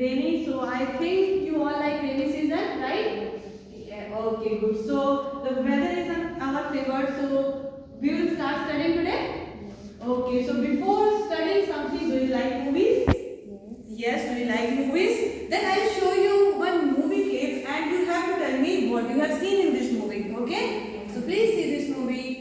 Rainy. So I think you all like rainy season, right? Yeah, okay, good. So the weather is in our favor. So we will start studying today. Okay. So before studying something, do you like movies? Yes. Do you like movies? Then I'll show you one movie clip, and you have to tell me what you have seen in this movie. Okay? So please see this movie.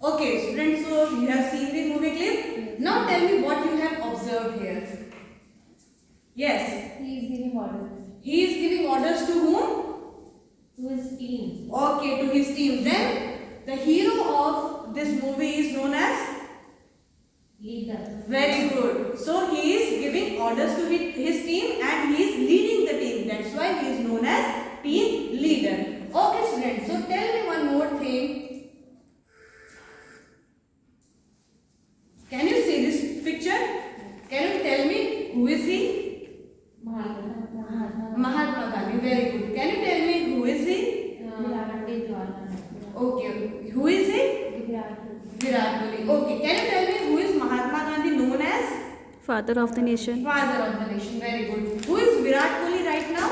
Okay, students, so you have seen the movie clip. Now tell me what you have observed here. Yes. He is giving orders He is giving orders to whom? to his team. Okay, to his team. Then the hero of this movie is known as? Leader. Very good. So he is giving orders to his team and he is leading the team. That's why he is known as team leader. Okay, students. So tell me one more thing. Can you see this picture? Can you tell me who is he? Mahatma Gandhi. Very good. Can you tell me who is he? Okay. Who is he? Virat Kohli. Okay. Can you tell me who is Mahatma Gandhi known as? Father of the nation. Father of the nation. Very good. Who is Virat Kohli right now?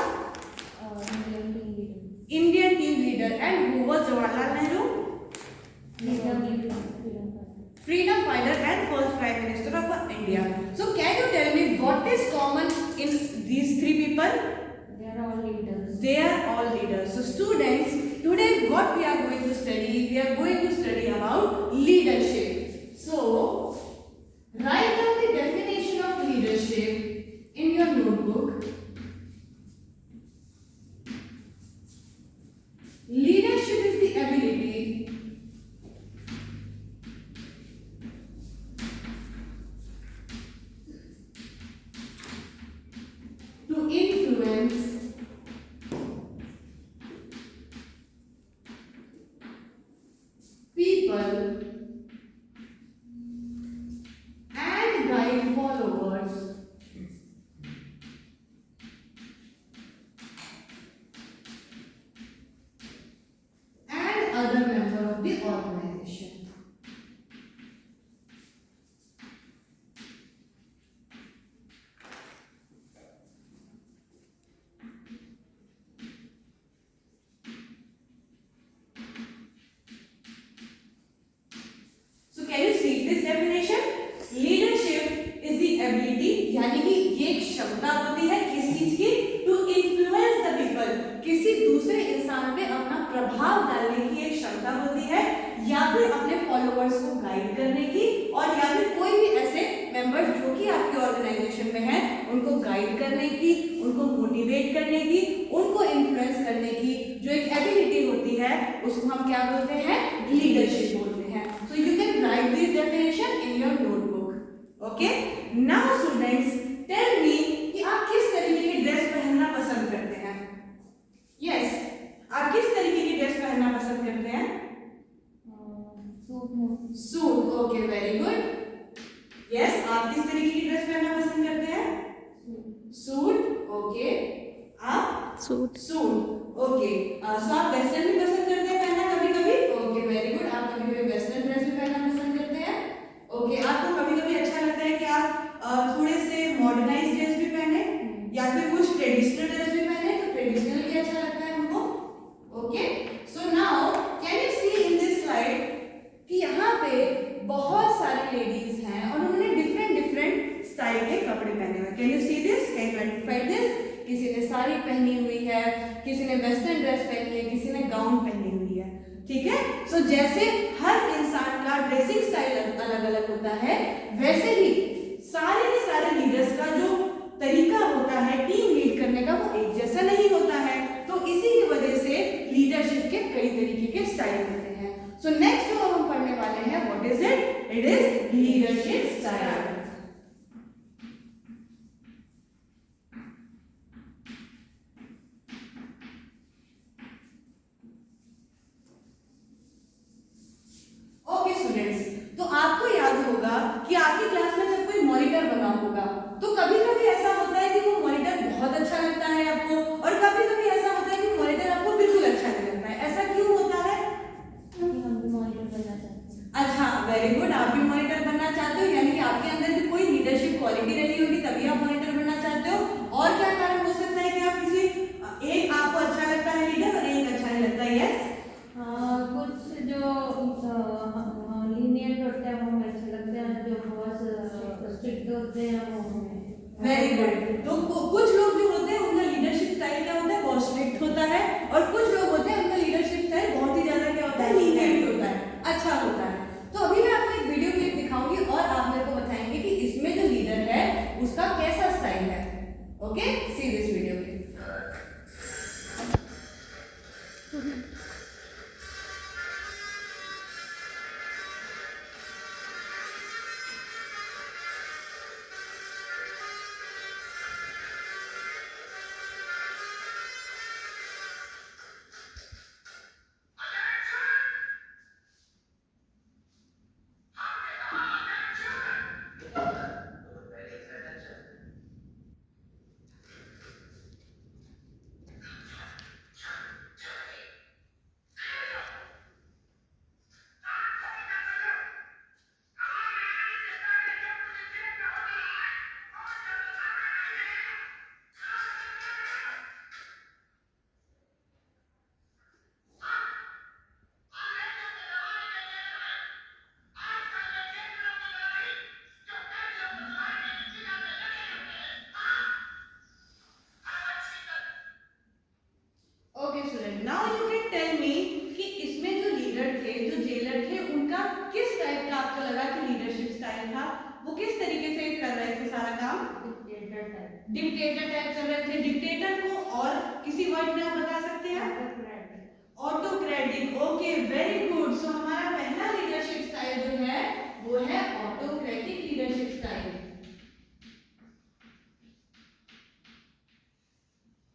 Indian team leader. And who was Jawaharlal Nehru? Freedom fighter and first Prime Minister of India. So can you tell me what is common in these three people? They are all leaders. They are all leaders. So students, today what we are going to study? We are going to study about leadership. So write down the definition of leadership in your notebook. Leadership is the ability to influence people and guide followers and other members of the organization. So can you see this definition? Leadership is the ability, यानी कि ये एक क्षमता होती है किस चीज की? To influence the people. किसी दूसरे इंसान पे अपना प्रभाव डालने की एक क्षमता होती है, या फिर अपने फॉलोअर्स को गाइड करने की, और या फिर कोई भी ऐसे मेंबर्स जो कि आपके ऑर्गेनाइजेशन में हैं उनको गाइड करने की, उनको मोटिवेट करने की, उनको इन्फ्लुएंस करने की जो एक एबिलिटी होती है उसको हम क्या बोलते हैं? लीडरशिप बोलते हैं. So you can write this definition in your notebook. Okay? Now students, tell me कि आप किस तरीके की ड्रेस पहनना पसंद करते हैं? Yes, आप किस तरीके की ड्रेस पहनना पसंद करते हैं? Suit. Okay, very good. Yes, आप किस तरीके की ड्रेस पहनना पसंद करते हैं? सूट. Okay. आप? सूट. Okay. So आप वेस्टर्न भी पसंद करते हैं पहनना कभी-कभी? Okay, very good. आप कभी-कभी वेस्टर्न ड्रेस भी पहनना पसंद करते हैं? Okay. आपको कभी-कभी अच्छा लगता है कि आप थोड़े से मॉडर्नाइज्ड ड्रेस भी पहने या फिर कुछ ट्रेडिशनल ड्रेस भी पहने? तो ट्रेडिशनल भी अच्छा लगता है हमको. Okay. So now can you see in this slide कि यहाँ पे बहुत सारी लेडीज हैं और उन्होंने डिफरेंट स्टाइल के कपड़े पहने हुए. Can you see this? Can you identify this? किसी ने साड़ी पहनी हुई है, किसी ने वेस्टर्न ड्रेस पहनी है, किसी ने गाउन पहनी हुई है. ठीक है? सो जैसे हर इंसान का ड्रेसिंग स्टाइल अलग अलग होता है, वैसे ही सारे के सारे लीडर्स का जो तरीका होता है टीम लीड करने का वो एक जैसा नहीं होता है. तो इसी की वजह से लीडरशिप के कई तरीके के स्टाइल होते हैं. सो नेक्स्ट जो हम पढ़ने वाले हैं, what is it? It is leadership style. कभी ऐसा होता है कि वो मॉनिटर बहुत अच्छा लगता है आपको, और कभी कभी ऐसा होता है कि मॉनिटर आपको बिल्कुल अच्छा नहीं लगता है। ऐसा क्यों होता है? हम भी मॉनिटर बनना चाहते हैं। अच्छा, वेरी गुड, आप भी मॉनिटर बनना चाहते हो, यानी कि आपके अंदर भी कोई लीडरशिप क्वालिटी रही होगी तभी आप मॉनिटर बनना चाहते हो। और क्या कारण हो सकता है कि आप किसी एक आपको अच्छा लगता है लीडर और एक अच्छा नहीं लगता है? यस, कुछ जो लीनियंट होते हैं वो हमें अच्छे लगते हैं, जो बहुत स्ट्रिक्ट होते हैं वो हमें। Very good. तो कुछ लोग जो होते हैं उनका लीडरशिप स्टाइल क्या होता है? बहुत स्ट्रिक्ट होता है, और कुछ लोग होते हैं उनका लीडरशिप स्टाइल बहुत ही ज्यादा क्या होता है? लीनियंट होता है, अच्छा होता है। तो अभी मैं आपको एक वीडियो क्लिप दिखाऊंगी और आप मेरे को बताएंगे कि इसमें जो लीडर है उसका कैसा स्टाइल है। Okay, see this video clip. Okay student, now you can tell me कि इसमें जो लीडर थे, जो जेलर थे, उनका किस टाइप का आपको लगा कि लीडरशिप स्टाइल था? वो किस तरीके से कर रहे थे सारा काम? Dictator type. डिक्टेटर टाइप कर रहे थे। डिक्टेटर को और किसी वर्ड में आप बता सकते हैं? Autocratic. Okay, very good. So हमारा पहला लीडरशिप स्टाइल जो है वो है ऑटोक्रेटिक लीडरशिप स्टाइल।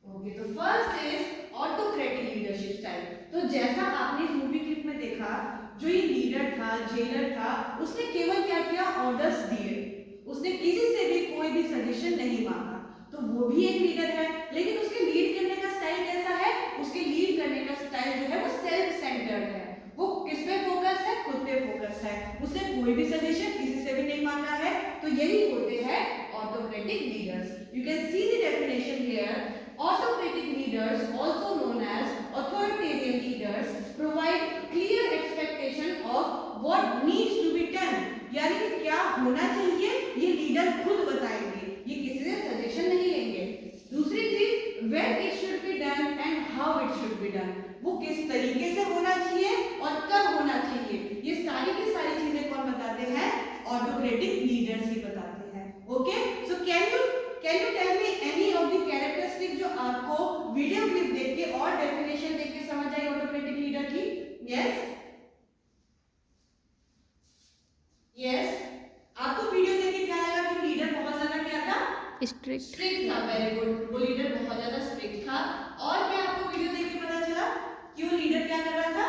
ओके, तो first is autocratic leadership style. तो जैसा आपने इस मूवी क्लिप में देखा, जो ये लीडर था, जेलर था, उसने केवल क्या किया? ऑर्डर्स दिए। उसने किसी से भी कोई भी सजेशन नहीं मांगा। तो वो भी एक लीडर है, लेकिन उसके लीड करने का स्टाइल कैसा है? उसके लीड करने का स्टाइल जो है वो सेल्फ सेंटर्ड है। वो किस पे फोकस है? खुद पे फोकस है। उसने कोई भी सजेशन किसी से भी नहीं मांगा है। तो यही होते हैं autocratic leaders. You can see the definition here. Autocratic leaders, also known as authoritarian leaders, provide clear expectation of what needs to be done. यानी कि क्या होना चाहिए ये लीडर खुद बताएंगे, ये किसी से सजेशन नहीं लेंगे। दूसरी चीज, when it should be done and how it should be done, वो किस तरीके से होना चाहिए और कब होना चाहिए, ये सारी की सारी चीजें कौन बताते हैं? ऑटोक्रेटिक लीडर्स ही बताते हैं। Okay, so can you tell me any of the characteristic जो आपको वीडियो क्लिप देख के और डेफिनेशन देख के समझ आई ऑटोक्रेटिक लीडर की? Yes, yes. आपको वीडियो देख के क्या लगा कि लीडर बहुत ज्यादा क्या था? Strict. था। वेरी गुड, वो लीडर बहुत ज्यादा स्ट्रिक्ट था। और क्या आपको वीडियो देख के पता चला कि वो लीडर क्या कर रहा था?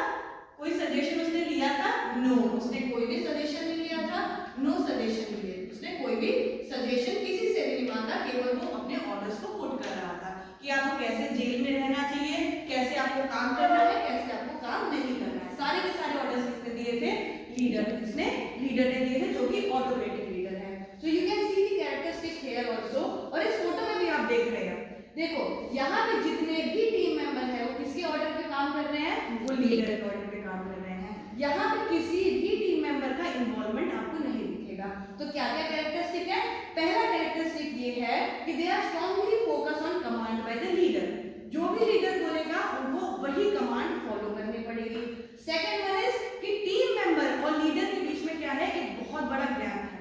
कोई सजेशन उसने लिया था? नो, उसने कोई भी सजेशन नहीं लिया था। नो सजेशन लिए, उसने कोई भी सजेशन किसी से भी नहीं मांगा, केवल वो अपने ऑर्डर्स को पुट कर रहा था कि आपको कैसे जेल में रहना चाहिए, कैसे आपको काम करना है, कैसे आपको काम नहीं करना है। सारे के सारे ऑर्डर्स किसने दिए थे? लीडर ने दिए थे, जो कि ऑटोक्रेटिक लीडर है। So you can see the characteristic here also. और इस फोटो में भी आप देख रहे हैं, देखो यहाँ पे जितने भी टीम मेंबर है वो किसके ऑर्डर पे काम कर रहे हैं? वो लीडर के ऑर्डर पे काम कर रहे हैं। यहाँ पे किसी भी टीम मेंबर का इन्वॉल्वमेंट आपको नहीं दिखेगा। तो क्या क्या कैरेक्टरिस्टिक है? पहला कैरेक्टरिस्टिक ये है कि they are strongly focus on command by the leader. जो भी लीडर बोलेगा उनको वही कमांड फॉलो करनी पड़ेगी। सेकंड वन इज कि टीम मेंबर और लीडर के बीच में क्या है? एक बहुत बड़ा गैप है,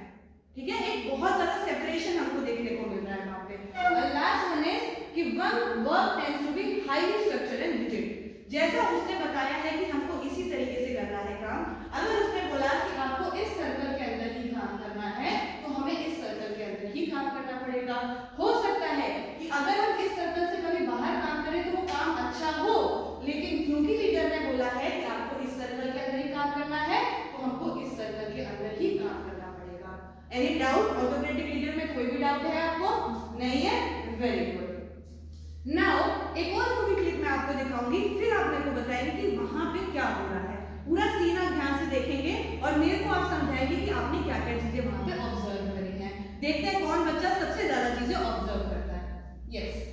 ठीक है, एक बहुत ज्यादा सेपरेशन हमको देखने को मिल रहा है वहां पे। और लास्ट वन इज कि work tends to be highly structured and rigid. जैसा उसने बताया है कि हमको इसी तरीके से करना है काम। अगर उसने बोला कि आपको इस सर्कल के अंदर ही काम करना है, तो हमें इस सर्कल के अंदर ही काम करना पड़ेगा। हो सकता है कि अगर हम इस सर्कल से कभी बाहर काम करें तो वो काम अच्छा हो, लेकिन क्योंकि लीडर ने बोला है कि आपको इस सर्कल के अंदर ही काम करना है, तो हमको इस सर्कल के अंदर ही काम करना पड़ेगा। Any doubt? ऑटोक्रेटिक लीडर में कोई भी डाउट है आपको? बच्चा सबसे ज्यादा चीजें ऑब्जर्व करता है। यस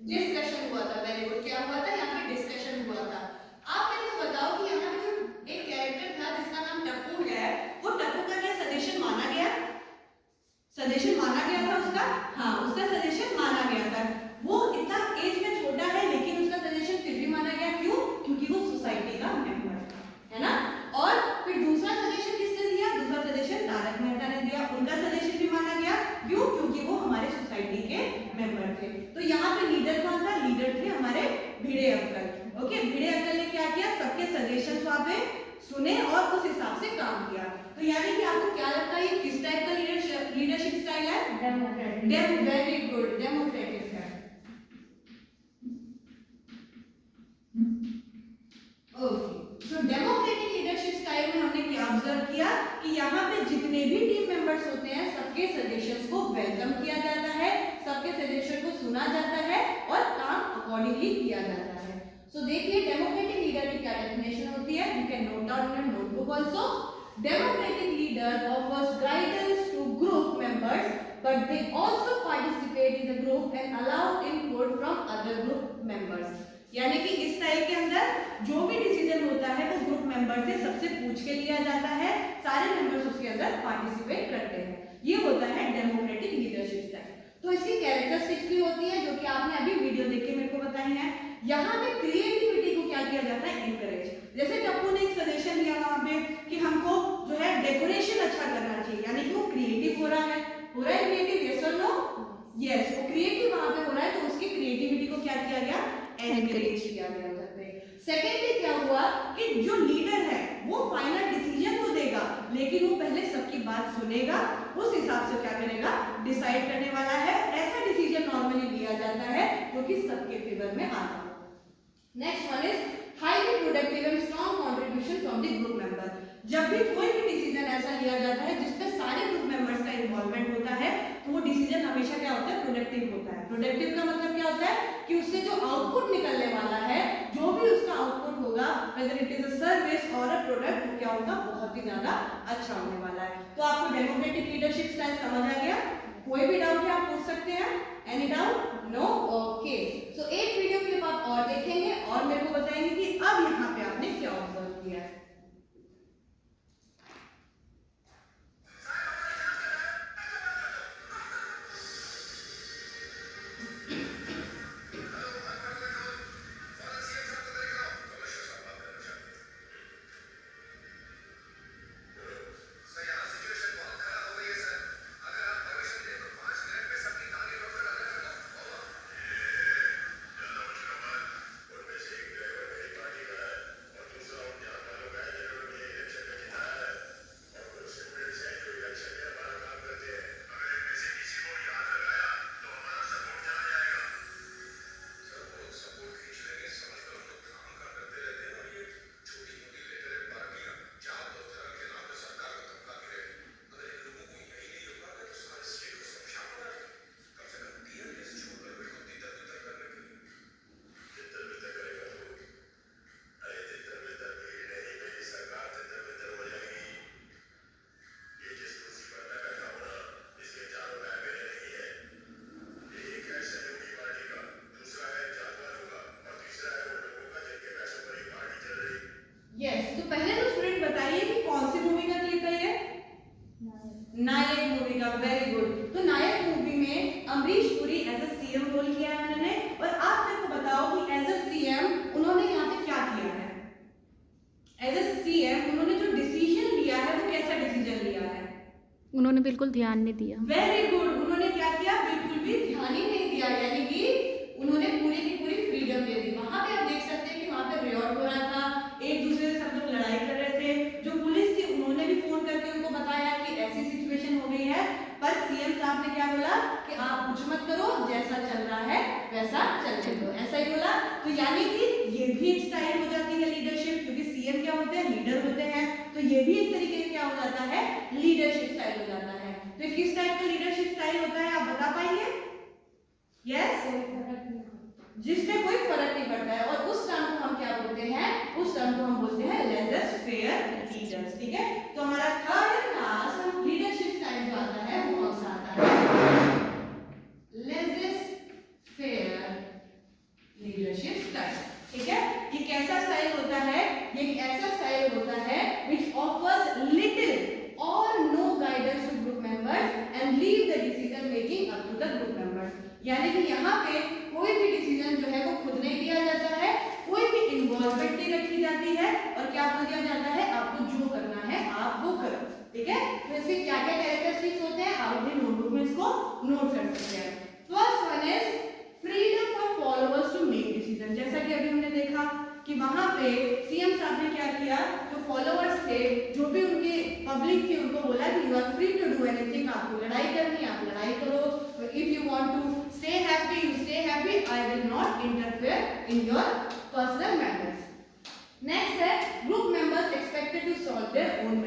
डिस्कशन हुआ था। Very good. क्या हुआ था? यहाँ पे डिस्कशन हुआ था। आप मेरे को बताओ कि यहाँ पे जो एक कैरेक्टर था जिसका नाम टप्पू है, वो टप्पू का क्या सजेशन माना गया? सजेशन माना गया था उसका? हाँ, उसका सजेशन माना गया था। वो इतना एज में छोटा है लेकिन उसका सजेशन फिर भी माना गया। क्यों? क्योंकि वो सोसाइटी का मेंबर था, है ना। और फिर दूसरा सजेशन किसने दिया? दूसरा सजेशन तारक मेहता ने दिया। उनका सजेशन भी माना गया। क्यों? क्योंकि वो हमारे सोसाइटी के मेंबर थे। तो यहाँ पे लीडर कौन था? लीडर थे हमारे भिड़े अंकल। ओके, भिड़े अंकल ने क्या किया? सबके सजेशन वहां पे सुने और उस हिसाब से काम किया। तो यानी कि आपको क्या लगता है ये किस टाइप का लीडरशिप स्टाइल है? डेमोक्रेटिक। वेरी गुड, डेमोक्रेटिक है। ओके, सो डेमोक्रेटिक लीडरशिप स्टाइल में हमने क्या ऑब्जर्व किया कि यहाँ पे जितने भी टीम मेंबर्स होते हैं सबके सजेशंस को वेलकम किया जाता है, सबके सजेशन को सुना जाता है और काम अकॉर्डिंगली किया जाता है। सो देखिए डेमोक्रेटिक लीडर की क्या डेफिनेशन होती है? You can note down in notebook also. Democratic leader offers guidance to group members but they also participate in the group and allow input from other group members। यानी कि इस type के अंदर जो भी डिसीजन होता है वो ग्रुप मेंबर से सबसे पूछ के लिया जाता है, सारे मेंबर्स उसके अंदर पार्टिसिपेट करते हैं। ये होता है डेमोक्रेटिक लीडरशिप स्टाइल। तो इसकी कैरेक्टरिस्टिक्स भी होती है जो कि आपने अभी वीडियो देख के मेरे को बताई है। यहाँ पे क्रिएटिविटी को क्या किया जाता है? इनकरेज। जैसे टप्पू ने एक सजेशन दिया वहां पे कि हमको जो है डेकोरेशन अच्छा करना चाहिए, यानी कि वो क्रिएटिव हो रहा है क्रिएटिव? यस और नो? यस, वो क्रिएटिव वहां पे हो रहा है तो उसकी क्रिएटिविटी को क्या किया गया? एनकरेज किया गया उधर पे। सेकेंडली क्या हुआ कि जो लीडर है वो फाइनल डिसीजन तो देगा लेकिन वो पहले सबकी बात सुनेगा, उस हिसाब से क्या करेगा? डिसाइड करने वाला है। ऐसा डिसीजन नॉर्मली लिया जाता है जो कि सबके फेवर में आता है। Next one is highly productive and strong contribution from the group member. जब भी कोई भी डिसीजन ऐसा लिया जाता है जिसमें सारे ग्रुप मेंबर्स का इन्वॉल्वमेंट होता है तो वो डिसीजन हमेशा क्या होता है? प्रोडक्टिव होता है। प्रोडक्टिव का मतलब क्या होता है कि उससे जो आउटपुट निकलने वाला है, जो भी उसका आउटपुट होगा, whether it is a service or a product, वो क्या होगा? बहुत ही ज्यादा अच्छा होने वाला है। तो आपको डेमोक्रेटिक लीडरशिप स्टाइल समझ आ गया? कोई भी डाउट है आप पूछ सकते हैं। Any doubt? नो? ओके, सो एक वीडियो क्लिप आप और देखेंगे और मेरे को बताएंगे कि अब यहाँ पे आपने क्या ऑब्जर्व किया है। नायक मूवी का, वेरी गुड। तो नायक मूवी में Amrish Puri as a CM role किया है उन्होंने, और आप मेरे को बताओ कि एज अ सीएम उन्होंने यहाँ पे क्या किया है। एज अ सीएम उन्होंने जो डिसीजन लिया है वो कैसा डिसीजन लिया है? उन्होंने बिल्कुल ध्यान नहीं दिया। वेरी गुड, उन्होंने क्या किया? बिल्कुल भी ध्यान ही नहीं दिया, यानी कि उन्होंने पूरी की पूरी फ्रीडम दे दी। वहां पे आप देख सकते हैं कि वहां पे रियॉट हो रहा था, एक दूसरे से सब लोग लड़ाई कर रहे थे। जो पुलिस थी उन्होंने भी फोन करके उनको बताया कि ऐसी सिचुएशन हो गई है, पर सीएम साहब ने क्या बोला कि आप कुछ मत करो, जैसा चल रहा है वैसा चलने दो, ऐसा ही बोला। तो यानी कि ये भी एक स्टाइल हो जाती है लीडरशिप, क्योंकि सीएम क्या होते हैं? लीडर होते हैं। तो ये भी एक तरीके से क्या हो जाता है? लीडरशिप स्टाइल हो जाता है। तो किस टाइप का लीडरशिप स्टाइल होता है, आप बता पाएंगे? यस, जिसमें कोई फर्क नहीं पड़ता है, और उस टर्म को हम क्या बोलते हैं? उस टर्म को हम बोलते हैं लेजर फेयर लीडर्स। ठीक है, तो हमारा थर्ड क्लास लीडरशिप स्टाइल जो आता है वो कौन सा आता है? Laissez faire leadership style. ठीक है, ये कैसा स्टाइल होता है? ये एक ऐसा स्टाइल होता है which offers little or no guidance to group members and leave the decision making up to the group members। यानी कि यहाँ पे कोई भी डिसीजन जो है वो खुद नहीं दिया जाता है, कोई भी इन्वॉल्वमेंट नहीं रखी जाती है, और क्या बोल दिया जाता है? आपको जो करना है आप वो करो। ठीक है, तो इसके क्या क्या कैरेक्टरिस्टिक्स होते हैं आप अपनी नोटबुक में इसको नोट कर सकते हैं। First one is freedom for followers to make decision. जैसा कि अभी हमने देखा कि वहां पे सीएम साहब ने क्या किया, जो फॉलोअर्स थे, जो भी उनके पब्लिक थी, उनको बोला कि you are free to do anything. आपको लड़ाई करनी है आप लड़ाई करो, if you want to stay happy you stay happy, I will not interfere in your personal matters. Next है group members expected to solve their own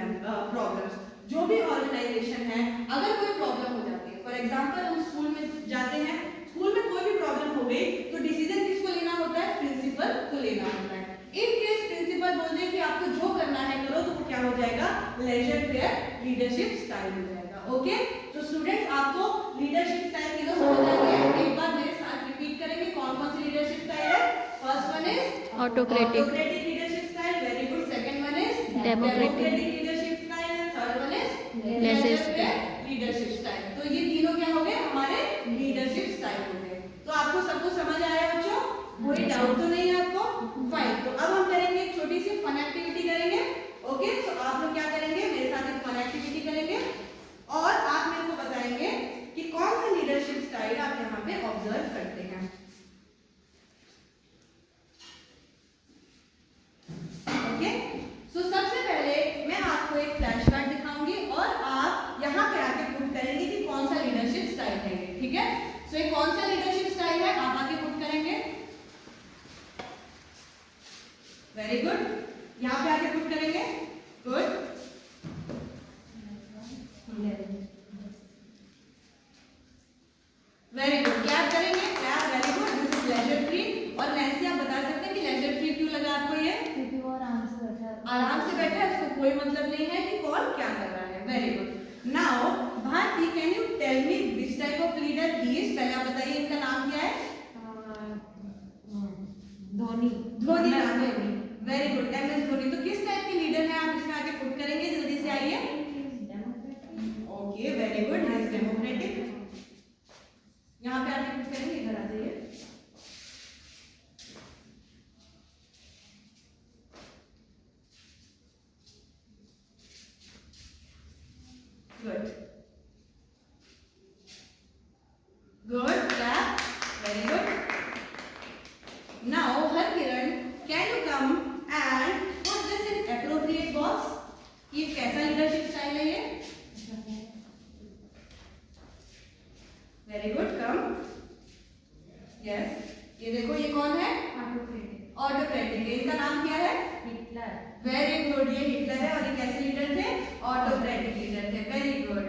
problems. जो भी ऑर्गेनाइजेशन है, अगर कोई प्रॉब्लम हो जाती है, फॉर एग्जांपल हम स्कूल में जाते हैं, स्कूल में कोई भी प्रॉब्लम हो गई तो डिसीजन किसको लेना होता है? प्रिंसिपल को लेना होता है। इन केस प्रिंसिपल बोल दे कि आपको जो करना है करो, तो वो क्या हो जाएगा? लेजर फेयर लीडरशिप स्टाइल हो जाएगा। ओके, तो स्टूडेंट्स आपको लीडरशिप स्टाइल तीनों समझ आ गए? एक बार मेरे साथ रिपीट करेंगे कौन कौन सी लीडरशिप स्टाइल है। First one is autocratic leadership style, very good. Second one is democratic leadership style, third one is laissez leadership style. तो ये तीनों क्या हो गए? हमारे लीडरशिप स्टाइल हो गए। तो आपको सब कुछ समझ आया बच्चों? कोई डाउट तो नहीं है आपको? फाइन, तो अब हम करेंगे एक छोटी सी फन एक्टिविटी करेंगे। ओके, तो आप लोग क्या करेंगे? मेरे साथ एक फन एक्टिविटी करेंगे, और आप मेरे को बताएंगे कि कौन सा लीडरशिप स्टाइल आप यहाँ पे ऑब्जर्व करते हैं। ओके, सो सबसे पहले मैं आपको एक फ्लैश कार्ड दिखाऊंगी, और आप यहाँ पे आके पुट करेंगे कि कौन सा लीडरशिप स्टाइल है ये। ठीक है, सो ये कौन सा लीडरशिप स्टाइल है आप आके पुट करेंगे। वेरी गुड, यहाँ पे आके पुट करेंगे। गुड, वेरी गुड, क्या करेंगे? क्या, very good, this is laissez free. और नैन्सी आप बता सकते हैं कि लेजर फ्री क्यों लगा आपको? ये क्योंकि वो आराम से बैठा है, उसको कोई मतलब नहीं है कि कौन क्या कर रहा है। Very good. Now Bharti, can you tell me which type of leader he is? पहले आप बताइए इनका नाम क्या है? धोनी। धोनी नाम है। Very good, MS Dhoni. तो किस टाइप के लीडर हैं आप इसमें आके पुट करेंगे? जल्दी से आइए। Okay, very good, he is democratic. यहाँ पे आके पुट करेंगे, इधर आ जाइए। Good, good, clap, very good. Now Harkiran, can you come and put this in appropriate box? ये कैसा लीडरशिप स्टाइल है ये? वेरी गुड, कम। यस, ये देखो ये कौन है? ऑटोक्रेटिक। इनका नाम क्या है? हिटलर। वेरी गुड, ये हिटलर है। और ये कैसे लीडर थे? ऑटोक्रेटिक लीडर थे। वेरी गुड,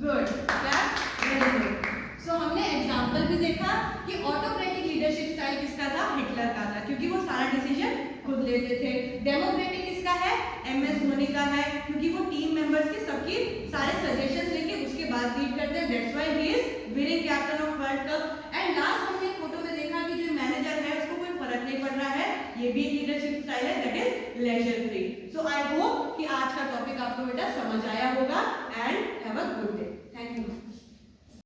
गुड, क्या? Very good. सो हमने एग्जांपल भी देखा कि ऑटोक्रेटिक लीडरशिप स्टाइल किसका था? हिटलर का था, क्योंकि वो सारा डिसीजन खुद लेते थे। डेमोक्रेटिक किसका है? एमएस धोनी का है, क्योंकि वो टीम मेंबर्स के सबकी सारे सजेशंस लेके उसके बाद लीड करते हैं। That's why he is winning captain of world cup. And last हमने फोटो में देखा कि जो मैनेजर है उसको कोई फर्क नहीं पड़ रहा है, ये भी लीडरशिप स्टाइल है, that is laissez free. So I hope कि आज का टॉपिक आपको बेटा समझ आया होगा and have a good day.